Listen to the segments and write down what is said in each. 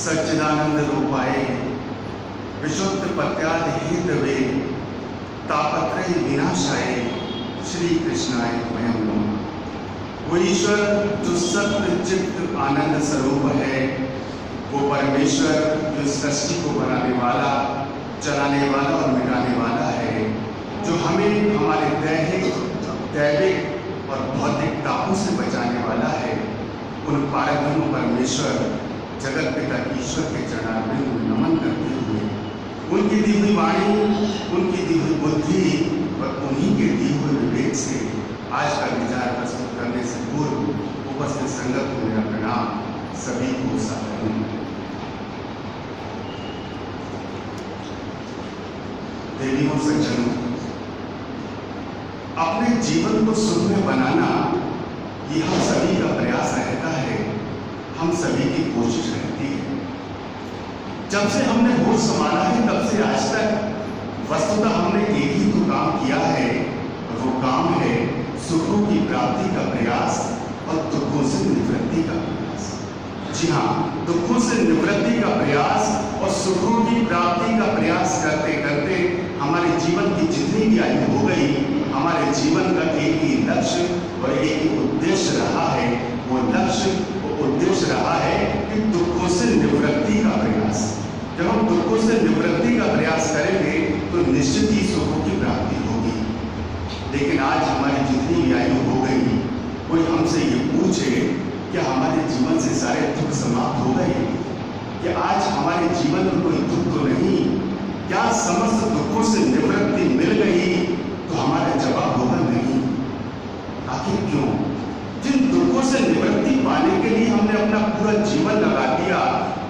सच्चिदानंद रूपाए विशुद्ध पत्याद हेतवे तापत्रय विनाशाय श्री कृष्णाय वयं नमः। वो ईश्वर जो सत्य चित्त आनंद स्वरूप है, वो परमेश्वर जो सृष्टि को बनाने वाला, चलाने वाला और मिटाने वाला है, जो हमें हमारे दैविक और भौतिक तापों से बचाने वाला है, उन पारब्रह्म परमेश्वर जगत पिता ईश्वर के चरणारविंद में नमन करते हुए उनकी दी हुई वाणी, उनकी दी हुई बुद्धि और उन्हीं के दिए हुए विवेक से आज का विचार प्रस्तुत करने से पूर्व उपस्थित संगत को मेरा प्रणाम, सभी को सादर। देवियों सज्जनों, अपने जीवन को सुख में बनाना ये हम सभी का प्रयास रहता है, हम सभी की कोशिश रहती है। जब से हमने होश संभाला है तब से आज तक वस्तुतः हमने एक ही तो काम किया है, और वो काम है सुखों की प्राप्ति का प्रयास और दुखों से निवृत्ति का प्रयास। जी हाँ, दुखों से निवृत्ति का प्रयास और सुखों की प्राप्ति का प्रयास करते करते हमारे जीवन की जितनी भी आयु हो गई, हमारे जीवन का एक ही लक्ष्य और एक ही उद्देश्य रहा है। वो लक्ष्य, वो उद्देश्य रहा है कि दुखों से निवृत्ति का प्रयास। जब हम दुखों से निवृत्ति का प्रयास करेंगे तो निश्चित ही सुखों की प्राप्ति होगी। लेकिन आज हमारी जितनी भी आयु हो गई, कोई हमसे ये पूछे क्या हमारे जीवन से सारे दुख समाप्त हो गए, कि आज हमारे जीवन में कोई दुख तो नहीं, क्या समस्त दुखों से निवृत्ति मिल गई, तो हमारा जवाब होगा नहीं। आखिर क्यों? जिन दुखों से निवृत्ति पाने के लिए हमने अपना पूरा जीवन लगा दिया,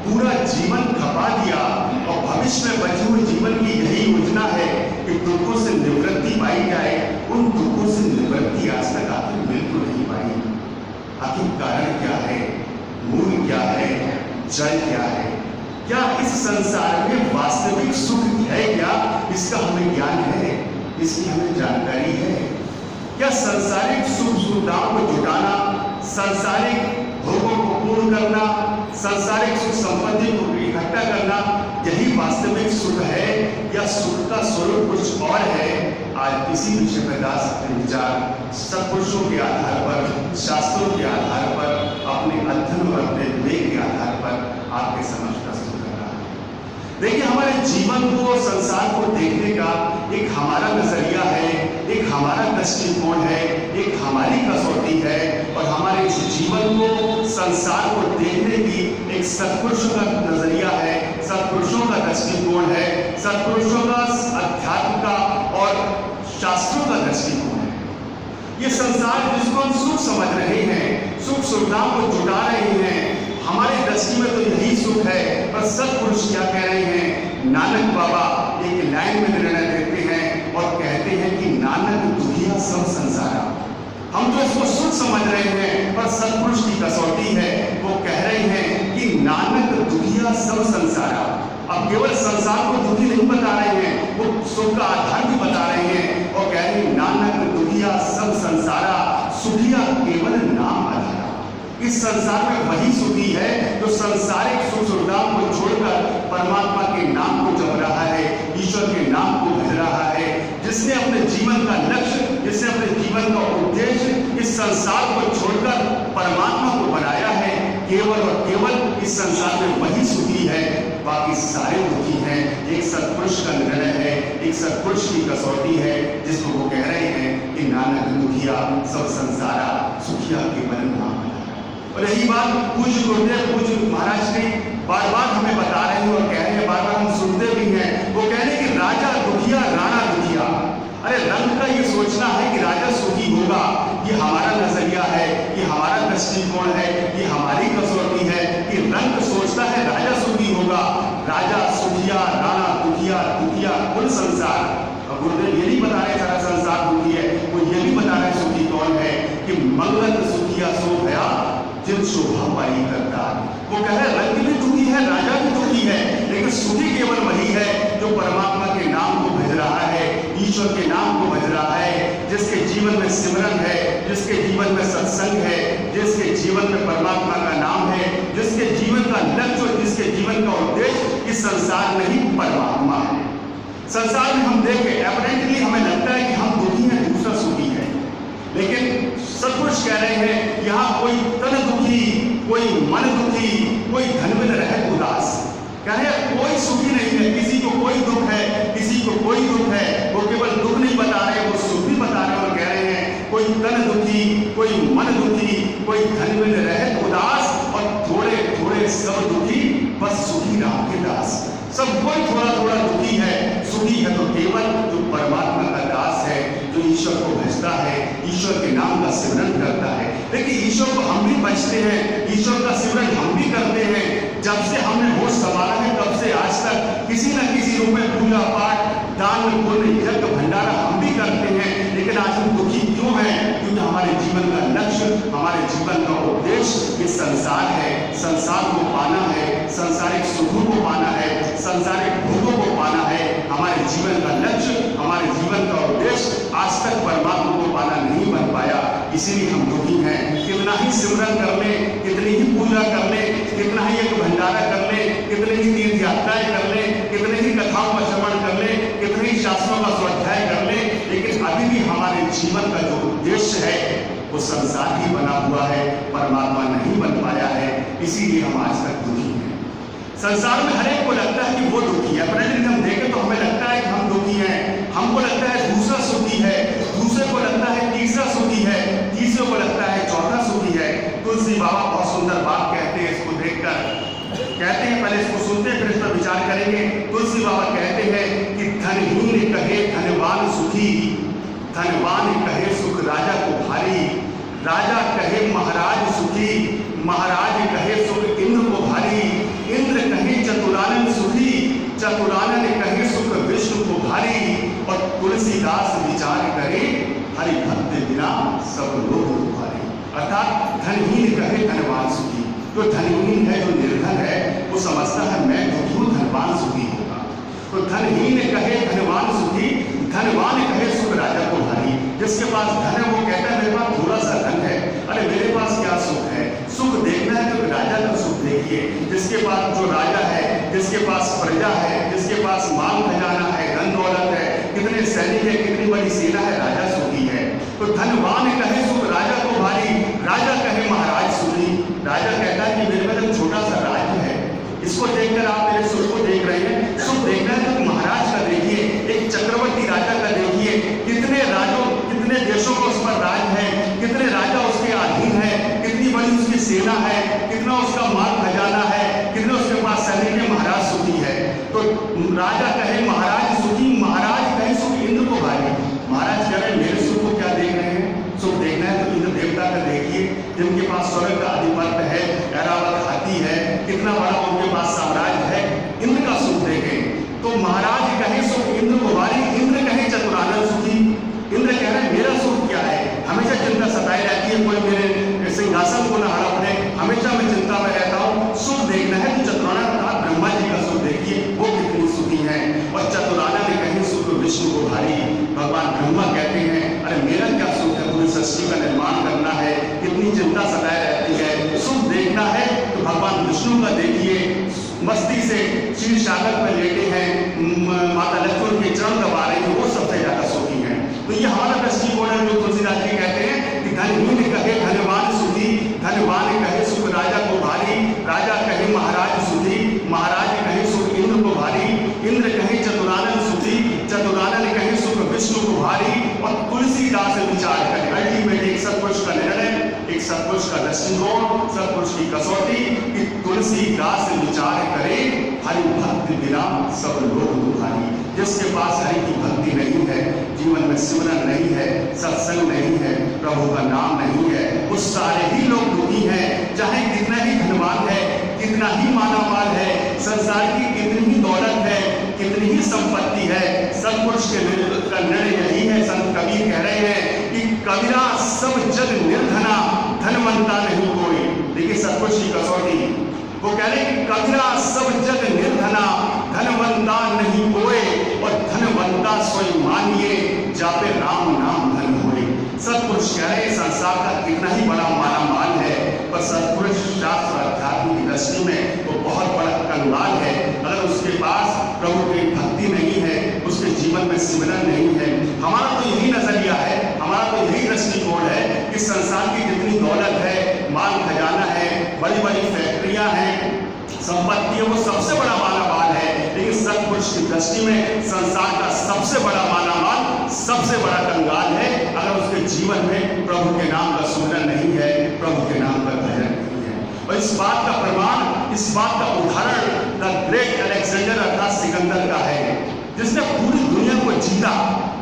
पूरा जीवन खपा दिया, और भविष्य में बचे हुए जीवन की यही योजना है कि दुखों से निवृत्ति पाई जाए, उन दुखों से निवृत्ति आज तक आखिर मिल तो नहीं पाई। आखिर कारण क्या है, मूल क्या है, जड़ क्या है? क्या इस संसार में वास्तविक सुख है क्या, इसका हमें ज्ञान है, इसकी हमें जानकारी है? क्या सांसारिक सुख सुविधाओं को जुटाना, सांसारिक भोगों को पूर्ण करना, सांसारिक सुख संपत्ति को इकट्ठा करना, यही वास्तविक सुख है, या सुख का स्वरूप कुछ और है? आज इसी विषय पर दास अपने विचार सत्पुरुषों के आधार पर, शास्त्रों के आधार पर, अपने अध्ययन और अपने विवेक के आधार पर आपके समक्ष प्रस्तुत कर रहा है। देखिए, हमारे जीवन को, संसार को देखने का एक हमारा नजरिया है, एक हमारा दृष्टिकोण है, एक हमारी कसौटी है, और हमारे इस जीवन को, संसार को देखने की एक सत्पुरुषों का नजरिया है, सत्पुरुषों का दृष्टिकोण है, सत्पुरुषों का अध्यात्म का और शास्त्रों का दृष्टिकोण है। ये संसार जिसको हम सुख समझ रहे हैं, सुख सुविधाओं को जुटा रहे हैं, हमारी दृष्टि में तो यही सुख है, पर सत्पुरुष क्या कह रहे हैं? नानक बाबा एक लाइन में निर्णय देते हैं और कहते हैं कि नानक दुखिया सब संसारा। हम तो इसको सुख समझ रहे हैं, पर सत्पुरुष की कसौटी है, वो कह रहे हैं कि नानक दुखिया सब संसारा। अब केवल संसार को दुखी नहीं बता रहे हैं, वो सुख का आधार भी बता रहे हैं, और कह रहे हैं नानक दुखिया सब संसारा, सुखिया केवल नाम आधारा। इस संसार में वही सुखी है जो सांसारिक सुख सुविधाओं को छोड़कर परमात्मा के नाम को जप रहा है, ईश्वर के नाम को भज रहा है, जिसने अपने जीवन का लक्ष्य, जिसने अपने जीवन का उद्देश्य इस संसार को छोड़कर परमात्मा को बनाया है। केवल और केवल इस संसार में वही सुखी है, बाकी सारे दुखी हैं। एक सत्पुरुष का निर्णय है, एक सत्पुरुष की कसौटी है, जिसको वो कह रहे हैं कि नानक दुखिया सब संसारा, सुखिया केवल नाम। और यही बात पूज्य गुरुदेव, पूज्य महाराज जी बार बार हमें बता रहे हैं और कह रहे हैं, बार बार हम सुनते भी हैं। वो कह रहे हैं कि राजा दुखिया, राणा दुखिया। अरे रंग का ये सोचना है कि राजा सुखी होगा, ये हमारा नजरिया है, ये हमारा दृष्टिकोण है, ये हमारी कसौटी है कि रंग सोचता है राजा सुखी होगा। राजा सुखिया, राणा दुखिया, दुखिया कुल संसार। और गुरुदेव ये नहीं बता रहे सारा संसार दुखी है, वो ये भी बता रहे सुखी कौन है, कि मंगल सुखिया सो भया जिन शोभा पाई करता। वो कह रहे रंग भी दुखी है, राजा भी दुखी है, लेकिन सुखी केवल वही है जो परमात्मा के नाम को भज रहा है, ईश्वर के नाम को भज रहा है, जिसके जीवन में सिमरन है, जिसके जीवन में सत्संग है, जिसके जीवन में परमात्मा का नाम है, जिसके जीवन का लक्ष्य, जिसके जिसके जीवन का उद्देश्य इस संसार में ही परमात्मा है। संसार में हम देखें, एपरेंटली हमें लगता है कि हम दुखी हैं, दूसरा सुखी है, लेकिन सत्पुरुष कह रहे हैं यहाँ कोई तन दुखी, कोई मन दुखी, कोई धन में रह उदास। कह रहे हैं कोई सुखी नहीं है, किसी को कोई दुख है, किसी को कोई दुख है। वो केवल दुख नहीं बता रहे, वो सुख भी बता रहे और कह रहे हैं कोई तन दुखी, कोई मन दुखी, कोई धन में रह उदास, और थोड़े थोड़े सब दुखी, बस सुखी राम के दास। सब कोई थोड़ा थोड़ा दुखी है, सुखी है तो केवल जो परमात्मा का दास है, जो ईश्वर को भजता है, ईश्वर के नाम का सिमरन करता है। देखिए ईश्वर को हम भी भजते हैं, ईश्वर का सिमरन हम भी करते हैं। जब से हमने होश संभाला है तब से आज तक किसी न किसी रूप में पूजा पाठ, दान पुण्य, यज्ञ भंडारा हम भी करते हैं। लेकिन आज हम दुखी क्यों हैं? क्योंकि हमारे जीवन का लक्ष्य, हमारे जीवन का उद्देश्य इस संसार है, संसार को पाना है, सांसारिक सुखों को पाना है, सांसारिक भोगों को पाना है। हमारे जीवन का लक्ष्य, हमारे जीवन का उद्देश्य आज तक परमात्मा को पाना नहीं बन पाया, इसीलिए हम दुखी हैं। कितना ही सिमरन कर ले, कितनी ही पूजा कर ले, कितना ही एक भंडारा कर ले, कितने ही तीर्थ यात्राएं कर ले, कितने ही कथाओं का श्रवण कर ले, कितने ही शास्त्रों का स्वाध्याय कर ले, लेकिन अभी भी हमारे जीवन का जो उद्देश्य है वो संसार ही बना हुआ है, परमात्मा नहीं बन पाया है। इसीलिए हम आज तक दुखी हैं। संसार में हर एक को लगता है कि वो दुखी है, परंतु हम देखें तो हमें लगता है कि हम दुखी हैं। हमको लगता है दूसरा सुखी है, दूसरे को लगता है तीसरा सुखी है, तीसरे को लगता है चौथा सुखी है। तुलसी बाबा बहुत सुंदर बात कहते हैं, इसको देखकर कहते हैं, पहले इसको सुनते हैं फिर इस पर विचार करेंगे। तुलसी बाबा कहते हैं कि धनहीन कहे धनवान सुखी, धनवान कहे सुख राजा को भारी, राजा कहे महाराज सुखी, महाराज कहे सुख इंद्र को भारी, इंद्र कहे चतुरानन सुखी, चतुरानन कहे सुख विष्णु को भारी। और तुलसीदास विचार करे हरि भक्त बिना सब लोग भारी। अर्थात धनहीन कहे धनवान सुखी, जो धनहीन है, जो निर्धन है, वो समझता है मैं दुखी हूं, धनवान सुखी होगा। तो धनहीन कहे धनवान सुखी, धनवान कहे सुख राजा को भारी। जिसके पास धन है वो कहता है मेरे पास थोड़ा सा धन है, अरे मेरे पास क्या सुख है। सुख देखना है तो राजा का सुख देखिए। जिसके पास, जो राजा है, जिसके पास प्रजा है, जिसके पास माल खजाना है, धन दौलत है, कितने सैनिक है, कितनी बड़ी सेना है, राजा सुखी है। तो धनवान कहे सुख राजा को भारी, राजा कहे महाराज सुखी। राजा कहता है कि मेरे पास एक छोटा सा राज्य है, इसको देखकर आप मेरे सुख को देख रहे हैं। सुख देखना है तो महाराज का देखिए, एक चक्रवर्ती राजा का देखिए, कितने राजों, कितने देशों का उस पर राज है, कितने राजा उसके अधीन है, कितनी बड़ी उसकी सेना है, कितना उसका माल खजाना है, कितने उसके पास सैनिक है, महाराज सुखी है। तो राजा कहे महाराज सुखी, महाराज कहे सुख इंद्र को भारी। महाराज कह रहे मेरे सुख को क्या देख रहे हैं? सुख देखना है तो इंद्र देवता का देखिए, जिनके पास स्वर्ग का अधिपत्य है, ऐरावत हाथी है, कितना बड़ा उनके पास साम्राज्य है, इंद्र का सुख देखें। तो महाराज कहे सुख इंद्र को भारी, इंद्र कहे चतुरानन सुखी। इंद्र कह रहे मेरा सुख क्या है? हमेशा चिंता सताई रहती है, कोई मेरे सिंहासन को न हड़प ले, हमेशा मैं चिंता में रहता हूँ। सुख देखना है तो चतुरानन ब्रह्मा जी का सुख देखिए, वो कितनी सुखी है। और चतुरानन ने कहे सुख विष्णु को भारी। भगवान ब्रह्मा कहते हैं अरे मेरा क्या सुख है, पूरी सृष्टि का निर्माण करना है, कितनी चिंता सताए रहती है। सुख देखना है तो भगवान विष्णु का देखिए, मस्ती से क्षीर सागर पर लेटे हैं, माता लक्ष्मण के चरण दबा रहे हैं, वो सबसे ज्यादा सुखी है। तो ये हमारा दृष्टिकोण है जो तुलसीदास जी कहते हैं कि धनहीन कहे धनवान सुखी, धनवान कहे सुख राजा को भारी, राजा कहे महाराज सुखी, महाराज कहे सुख इंद्र को भारी, इंद्र कहे चतुरानन सुखी, चतुरानन कहे सुख विष्णु को भारी। और तुलसीदास विचार करें, अल्टीमेट एक सत्पुरुष का निर्णय, एक सत्पुरुष का दृष्टिकोण, सत्पुरुष की कसौटी, कि तुलसीदास विचार करे हरि भक्ति बिना सब लोग दुखारी। जिसके पास हरि की भक्ति नहीं है, जीवन में सिमरन नहीं है, सत्संग नहीं है, प्रभु का नाम नहीं है, उस सारे ही लोग दुखी हैं। चाहे कितना ही धनवान है, कितना ही मालामाल है, संसार की कितनी ही दौलत है, कितनी ही संपत्ति है, सत्पुरुष के निर्णय यही है। संत कबीर कह रहे हैं कि कबीरा सब जग निर्धना, धनवंता नहीं कोई। देखिए सत्पुरुष की कसौटी, वो कह रहे कि कबीरा सब जग निर्धना, धनवंता नहीं कोई, और धनवंता स्वयं मानिए, जापे राम नाम धन होए। सत्पुरुष कह रहे संसार का कितना ही बड़ा मालामाल है, पर सत्पुरुष शास्त्र अध्यात्म की दृष्टि में वो बहुत बड़ा बड़ी बड़ी फैक्ट्रियां हैं, संपत्ति है, वो सबसे बड़ा मालामाल है। लेकिन सत्पुरुष की दृष्टि में संसार का सबसे बड़ा मालामाल, सबसे बड़ा कंगाल है अगर उसके जीवन में प्रभु के नाम का सुमिरन नहीं है, प्रभु के नाम का भजन नहीं है। और इस बात का प्रमाण, इस बात का उदाहरण द ग्रेट अलेक्जेंडर अर्थात सिकंदर का है, जिसने पूरी दुनिया को जीता।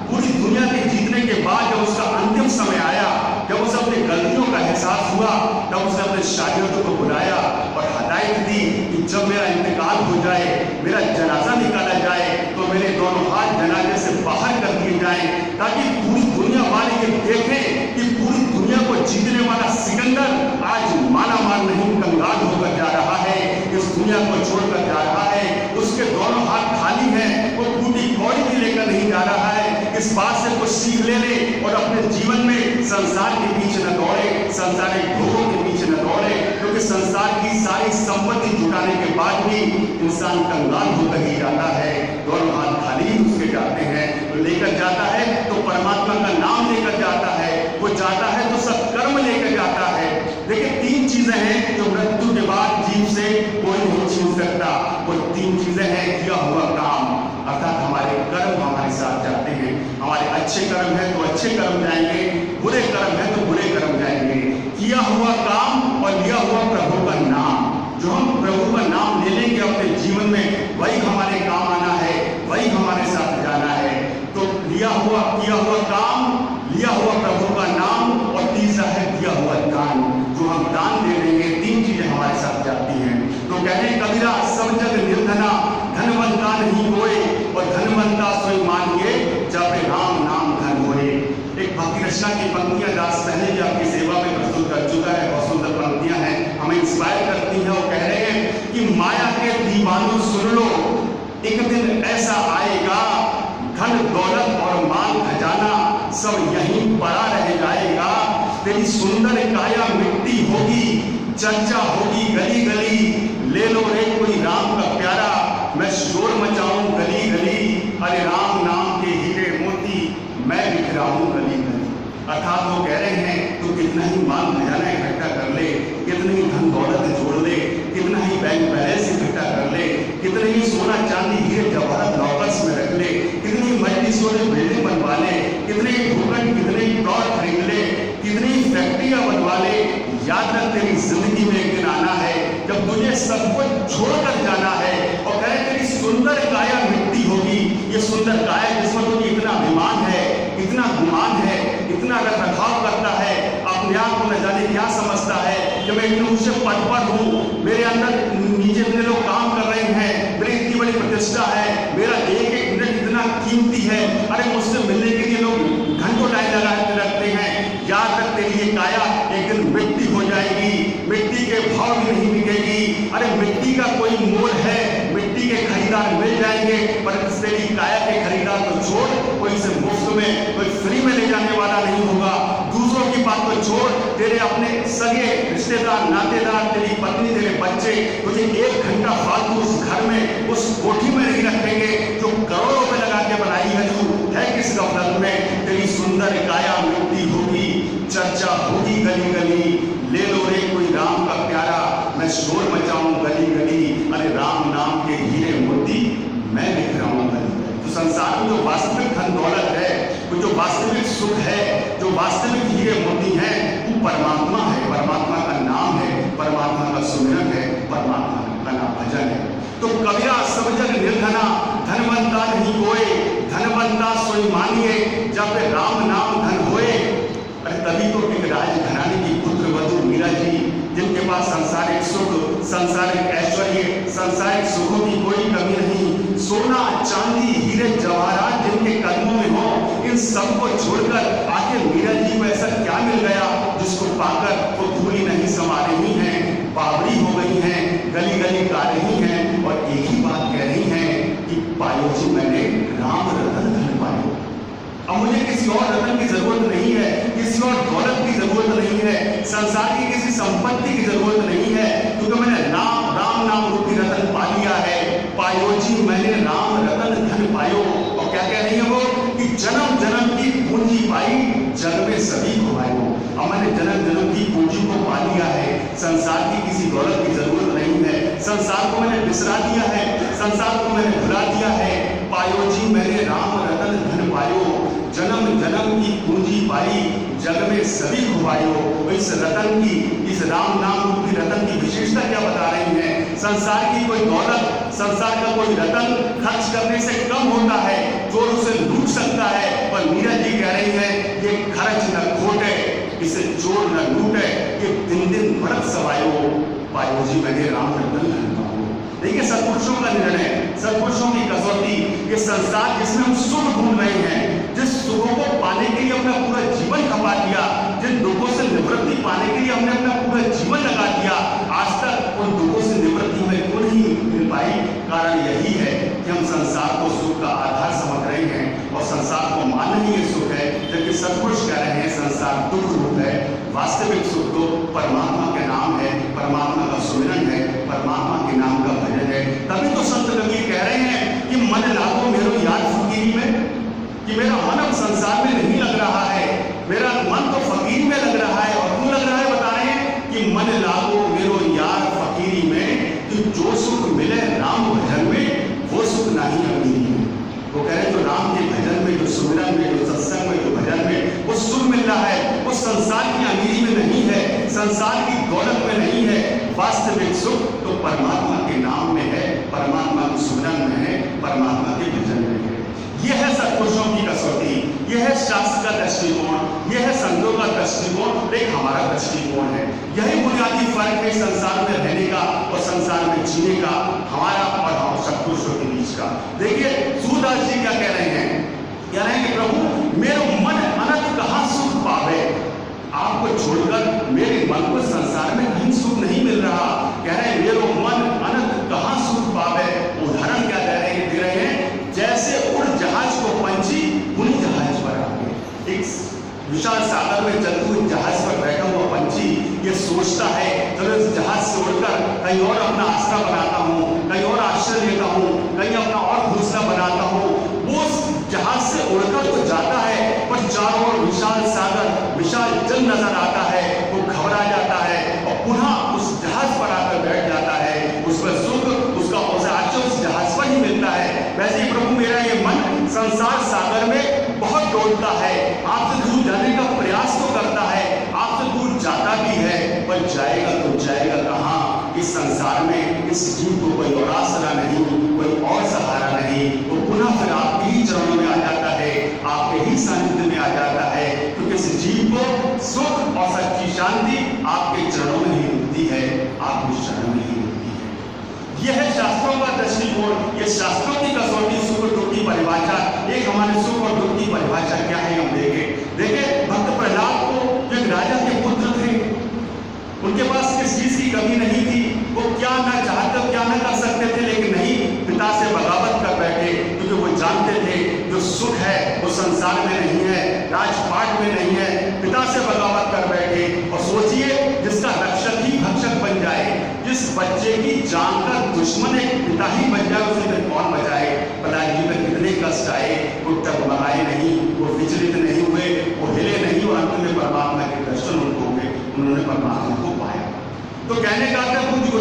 पूरी दुनिया के जीतने के बाद जब उसका अंतिम समय आया, जब उसे अपनी गलतियों का एहसास हुआ, तब उसने अपने शागिर्दों को बुलाया और हदायत दी कि जब मेरा इंतकाल हो जाए, मेरा जनाजा निकाला जाए, तो मेरे दोनों हाथ जनाजे से बाहर कर दिए जाएं, ताकि पूरी दुनिया वाले ये देखें कि पूरी दुनिया को जीतने वाला सिकंदर आज मालामाल नहीं, कंगाल होकर जा रहा है, इस दुनिया को छोड़कर जा रहा है। उसके दोनों हाथ खाली हैं, वो टूटी कौड़ी भी लेकर नहीं जा रहा है। इस बात से कुछ सीख ले ले और अपने जीवन में संसार के पीछे न दौड़े, संसारिक भोगों के पीछे न दौड़े, क्योंकि संसार की सारी संपत्ति जुटाने के बाद भी इंसान कंगाल होकर ही जाता है। दोनों हाथ खाली उसके जाते हैं, तो लेकर जाता है तो परमात्मा का नाम लेकर जाता है, वो जाता है तो सत्कर्म लेकर जाता है। देखिए, तीन चीजें हैं जो मृत्यु के बाद जीव से कोई नहीं छीन सकता। वो तीन चीजें हैं, किया हुआ काम अर्थात हमारे कर्म हमारे साथ जाते हैं। हमारे अच्छे कर्म है तो अच्छे कर्म जाएंगे, बुरे कर्म है तो बुरे कर्म जाएंगे। किया हुआ काम और लिया हुआ प्रभु का नाम, जो हम प्रभु का नाम ले लेंगे अपने जीवन में, वही हमारे काम आना है, वही हमारे साथ जाना है। तो किया हुआ काम, लिया हुआ प्रभु का नाम, और तीसरा है किया हुआ दान। जो हम दान दे देंगे, तीन चीजें हमारे साथ जाती हैं। तो कहते कबीरा, सब जग निर्धना, धनवंता नहीं कोई, और धनवंता सोई मानिए, जब राम नाम धन होए। एक भक्ति रचना की पंक्तियां दास पहले भी आपकी सेवा में प्रस्तुत कर चुका है, बहुत सुंदर पंक्तियां हैं, हमें इंस्पायर करती हैं। और कह रहे हैं कि माया के दीवानों सुन लो, एक दिन ऐसा आएगा, धन दौलत और माल खजाना सब यहीं पड़ा रह जाएगा। तेरी सुंदर काया मिट्टी होगी, चर्चा होगी गली गली, ले लो रे कोई राम का प्यारा, मैं शोर मचाऊं गली गली, अरे राम नाम के हीरे मोती मैं बिखराऊं गली गली। अर्थात वो कह रहे हैं तो कितना ही माल खजाना इकट्ठा कर ले, कितनी ही धन दौलत जोड़ ले, कितना ही बैंक बैलेंस इकट्ठा कर ले, कितने ही सोना चांदी हीरे जवाहरात लॉकर्स में रख ले, कितनी ही मल्टी स्टोरी बिल्डिंग बनवा ले, कितने ही भूखंड, कितने ही प्लॉट खरीद ले, कितनी ही फैक्ट्रियां बनवा ले, याद रख तेरी जिंदगी में एक दिन आना है जब तुझे सब कुछ छोड़कर जाना है। और कहे तेरी सुंदर काया मिट्टी होगी, ये सुंदर काया जिसमें तुझे इतना अभिमान है, इतना गुमान है, इतना रखरखाव करता है, अपने आप को न जाने क्या समझता है कि मैं इतने ऊंचे पद पर हूँ, मेरे अंदर नीचे इतने लोग काम कर रहे हैं, मेरी इतनी बड़ी प्रतिष्ठा है, मेरा एक एक मिनट इतना कीमती है, अरे मुझसे मिलने के लिए लोग घंटों लाइन लगा रखते हैं। याद रख तेरी ये काया एक दिन मिट्टी हो जाएगी, मिट्टी के भाव भी नहीं बिकेगी। अरे मिट्टी का कोई मोल है, मिट्टी के खरीदार मिल जाएंगे, पर तेरी काया के खरीदार तो छोड़, कोई इसे मुफ्त में, कोई फ्री में ले जाने वाला नहीं होगा। दूसरों की बात को छोड़, तेरे अपने सगे रिश्तेदार, नातेदार, तेरी पत्नी, तेरे बच्चे तुझे एक घंटा फालतू उस घर में, उस कोठी में नहीं रखेंगे जो करोड़ों रुपए लगा के बनाई है। तू है किस गफलत में? तेरी सुंदर काया मिट्टी होगी, चर्चा होगी गली गली, ले लो रे कोई राम का प्यारा, मैं शोर मचाऊं गली गली, अरे राम नाम के हीरे मोती मैं बिखराऊं गली गली। तो संसार में जो वास्तविक धन दौलत है, वो जो वास्तविक सुख है, जो वास्तविक हीरे मोती हैं, वो परमात्मा है, परमात्मा का नाम है, परमात्मा का सुमिरन है, परमात्मा का नाम भजन है। तो कबीरा, सब जग निर्धना, धनवंता नहीं कोई, धनवंता सोई मानिए, जब राम नाम धन होए। अरे तभी तो एक राजघराने की पुत्र वधू मीरा जी, जिनके पास सांसारिक सुख, सांसारिक ऐश्वर्य, सांसारिक सुखों की कोई कमी नहीं, सोना चांदी हीरे जवाहरात जिनके कदमों में हो, इन सबको छोड़कर आखिर मीरा जी को ऐसा क्या मिल गया जिसको पाकर वो भूली नहीं समा रही हैं, बावड़ी हो गई हैं, गली गली गा रही हैं, और एक ही बात कह रही हैं कि पायो जी मैंने राम रतन धन पायो। अब मुझे किसी और रतन की जरूरत नहीं है, किसी और दौलत की जरूरत नहीं है, संसार की किसी संपत्ति की जरूरत नहीं है, क्योंकि मैंने राम नाम रूपी रतन पा लिया है। पायो जी मैंने राम रतन धन पायो। और क्या कह रही है वो कि जन्म जन्म की पूंजी पाई, जग में सभी को पायो। अब मैंने जन्म जन्म की पूंजी को पा लिया है, संसार की किसी दौलत की जरूरत नहीं है, संसार को मैंने बिसरा दिया है, संसार को मैंने भुला दिया है। पायो जी मैंने राम रतन धन पायो, जन्म जन्म की पूंजी पाई, जग में सभी खुबायो। इस रतन की, इस राम नाम रूपी रतन की विशेषता क्या बता रही है? संसार की कोई दौलत, संसार का कोई रतन खर्च करने से कम होता है, चोर उसे लूट सकता है, पर मीरा जी कह रही है ये खर्च न खोटे, इसे चोर न लूटे, ये दिन दिन बढ़त सवायो। पायो जी मैंने राम रतन धन पायो। देखिए सत्पुरुषों का निर्णय, सत्पुरुषों की कसौटी, ये संसार जिसमें हम सुख ढूंढ रहे हैं, जिस सुखों को पाने के लिए अपना पूरा जीवन खपा दिया, जिन दुखों से निवृत्ति पाने के लिए हमने अपना पूरा जीवन लगा दिया, आज तक उन दुखों से निवृत्ति हमें क्यों नहीं मिल पाई? कारण यही है कि हम संसार को सुख का आधार समझ रहे हैं और संसार को मानना ही ये सुख है, जबकि सत्पुरुष कह रहे हैं संसार दुख रूप है। वास्तविक सुख तो परमात्मा के नाम है, परमात्मा का सुमिरन है, परमात्मा के नाम का भजन है। तभी तो संत कबीर कह रहे हैं कि मन लागो मेरो यार फकीरी में, कि मेरा मन अब संसार में नहीं लग रहा है, मेरा मन तो फकीर में लग रहा है। और क्यों लग रहा है बता रहे हैं कि मन लागो मेरो यार फकीरी में, कि जो सुख मिले राम भजन में वो सुख नहीं अमीरी में। वो कह रहे जो राम के भजन में, जो सुमिरन में, जो सत्संग में, जो भजन में वो सुख मिल रहा है, वो संसार की अमीरी में नहीं है, संसार की दौलत में नहीं है। वास्तविक सुख तो परमात्मा के नाम में है, परमात्मा के सुमिरन में है, परमात्मा के भजन में है। यह है सत्पुरुषों की कसौटी, यह है शास्त्र का दृष्टिकोण, यह है संतों का दृष्टिकोण, एक हमारा दृष्टिकोण है। यही बुनियादी फर्क है संसार में रहने का और संसार में जीने का, हमारा और हम सत्पुरुषों के बीच का। देखिए सूरदास जी क्या कह रहे हैं? कह रहे हैं कि प्रभु मेरो मन अनंत कहाँ सुख पावे, आपको छोड़कर मेरे मन को संसार में कहीं सुख नहीं मिल रहा। कह रहे हैं मेरो मन अनंत कहाँ सुख पावे। उदाहरण क्या दे रहे हैं? जैसे उड़ जहाज को पंछी उन्हीं जहाज पर आ गए। एक विशाल सागर में चलते हुए जहाज पर बैठा हुआ पंछी ये सोचता है चलो इस जहाज से उड़कर कहीं और अपना आश्रय बनाता हूँ, कहीं और आश्रय लेता हूँ, कहीं अपना और घोंसला बनाता हूँ। वो जहाज से उड़कर तो जाता है, पर चारों ओर विशाल सागर, विशाल जल नजर आता है, वो घबरा जाता है और पुनः उस जहाज पर आकर बैठ जाता है। उसमें सुख उसका उस जहाज पर ही मिलता है। वैसे ही प्रभु मेरा ये मन संसार सागर में बहुत दौड़ता है, आपसे दूर जाने का प्रयास तो करता है, आपसे दूर जाता भी है, पर जाएगा तो जाएगा कहाँ? इस संसार में इस जीव को कोई और आसरा नहीं, कोई और सहारा नहीं। वो पुनः फिर आपके ही चरणों में आ जाता है, आपके ही सानिध्य में आ जाता है, क्योंकि इस जीव को सुख और सच्ची शांति आपके चरणों में ही मिलती है, आपके चरणों में ही मिलती है। यह है शास्त्रों का दृष्टिकोण, ये शास्त्रों की कसौटी, सुख और दुख की परिभाषा। एक हमारे सुख और दुख की परिभाषा क्या है हम देखें। भक्त प्रहलाद को जो एक राजा के पुत्र थे, उनके पास किस चीज की कमी नहीं थी, वो क्या ना चाहते क्या ना कर सकते थे, लेकिन नहीं, पिता से बगावत कर बैठे, क्योंकि वो जानते थे जो सुख है वो संसार में नहीं है, राजपाट में नहीं है। पिता से बगावत कर बैठे और सोचिए जिसका रक्षक ही भक्षक बन जाए, जिस बच्चे की जान का दुश्मन एक पिता ही बन जाए, उसे फिर कौन बचाए? प्रहलाद जी में कितने कष्ट आए, वो डगमगाए नहीं, वो विचलित नहीं हुए, वो हिले नहीं और अंत में परमात्मा के दर्शन उनको हो गए, उन्होंने परमात्मा को पाया। तो कहने का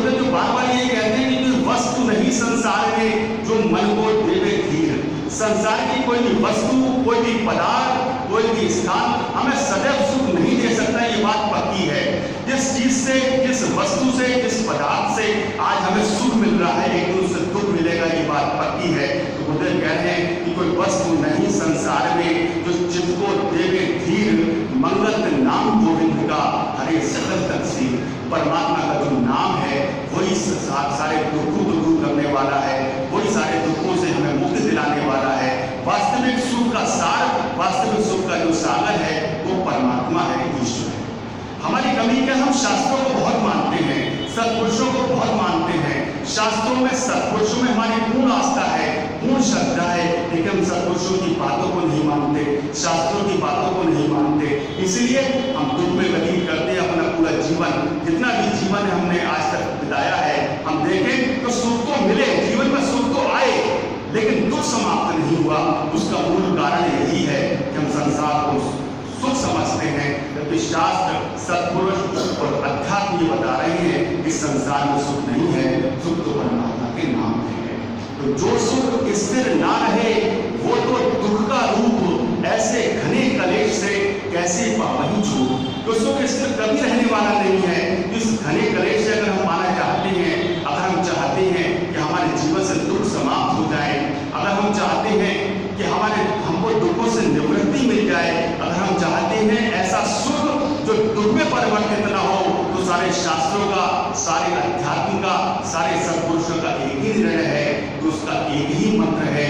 जो बार बार ये कहते हैं कि कोई वस्तु नहीं संसार में जो मन को देवे धीर। संसार की कोई भी वस्तु, कोई भी पदार्थ, कोई भी स्थान हमें सदैव सुख नहीं दे सकता, ये बात पक्की है। जिस चीज से, जिस वस्तु से, जिस पदार्थ से आज हमें सुख मिल रहा है, लेकिन उससे दुख मिलेगा, ये बात पक्की है। तो बुद्ध कह रहे हैं कि कोई वस्तु नहीं संसार में जो चित्त को देवे धीर, मंगल नाम गोविंद का हरे सकल तकसीर। परमात्मा का जो नाम है वही सारे दुखों को दूर करने वाला है, वही सारे दुखों से हमें मुक्ति दिलाने वाला है। वास्तविक सुख का सार, वास्तविक सुख का जो सागर है वो परमात्मा है, ईश्वर है। हमारी कमी क्या, हम शास्त्रों को बहुत मानते हैं, सत्पुरुषों को बहुत मानते हैं, शास्त्रों में सत्पुरुषों में हमारी पूर्ण आस्था है, पूर्ण श्रद्धा है, लेकिन हम सत्पुरुषों की बातों को नहीं मानते, शास्त्रों की बातों को नहीं मानते, इसलिए हम दुख में व्यतीत करते हैं अपना पूरा जीवन। जितना भी जीवन हमने आज तक बिताया है, हम देखें तो सुख तो मिले, जीवन में सुख तो आए, लेकिन दुख समाप्त नहीं हुआ। उसका मूल कारण यही है कि हम संसार को सुख समझते हैं, जबकि क्योंकि शास्त्र, सत्पुरुष और अध्यात्म ये बता रहे हैं कि संसार में सुख नहीं है, सुख तो परमात्मा के नाम में है। तो जो सुख स्थिर ना रहे वो तो दुख का रूप, ऐसे घने कलेश से कैसे पावही छूट। तो सुख स्थिर कभी रहने वाला नहीं है। इस घने कलेश से अगर हम पाना चाहते हैं, अगर हम चाहते हैं कि हमारे जीवन से दुख समाप्त हो जाए, अगर हम चाहते हैं कि हमको दुखों से निवृत्ति मिल जाए, अगर हम चाहते हैं ऐसा सुख जो दुख में परिवर्तित ना हो, तो सारे शास्त्रों का, सारे अध्यात्म का, सारे सत्पुरुषों का एक ही निर्णय है, तो उसका एक ही मंत्र है,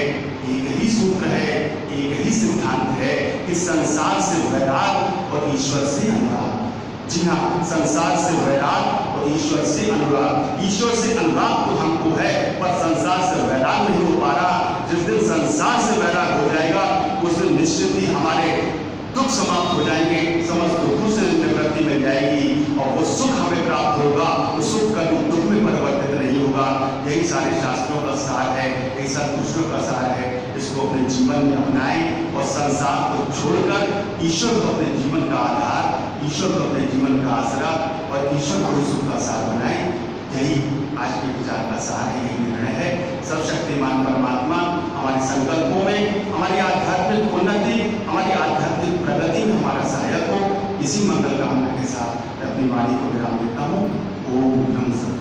एक ही सूत्र है, एक ही सिद्धांत है कि संसार से वैराग और ईश्वर से अनुराग। जी हाँ, संसार से वैराग और ईश्वर से अनुराग। ईश्वर से अनुराग तो हमको है, पर संसार से वैराग नहीं हो पा रहा। जिस दिन संसार से वैराग हो जाएगा, उस दिन निश्चित ही हमारे दुख समाप्त हो जाएंगे, समस्त दुखों से निवृत्ति मिल जाएगी और वो सुख हमें प्राप्त होगा। वो सुख कभी दुख में परिवर्तित नहीं होगा। यही सारे शास्त्रों का सार है, यही सत्पुरुषों का सार है। इसको अपने जीवन में अपनाएं और संसार को छोड़कर ईश्वर को अपने जीवन का आधार, ईश्वर को अपने जीवन का आसरा और ईश्वर को सुख का सार बनाएं। यही आज के विचार का सार है, यही निर्णय है। सर्वशक्तिमान परमात्मा हमारे संकल्पों में, हमारी आध्यात्मिक उन्नति, हमारी आध्यात्मिक प्रगति में हमारा सहायक हो। इसी मंगल कामना के साथ अपनी वाणी को विराम देता हूँ। ओम नमः।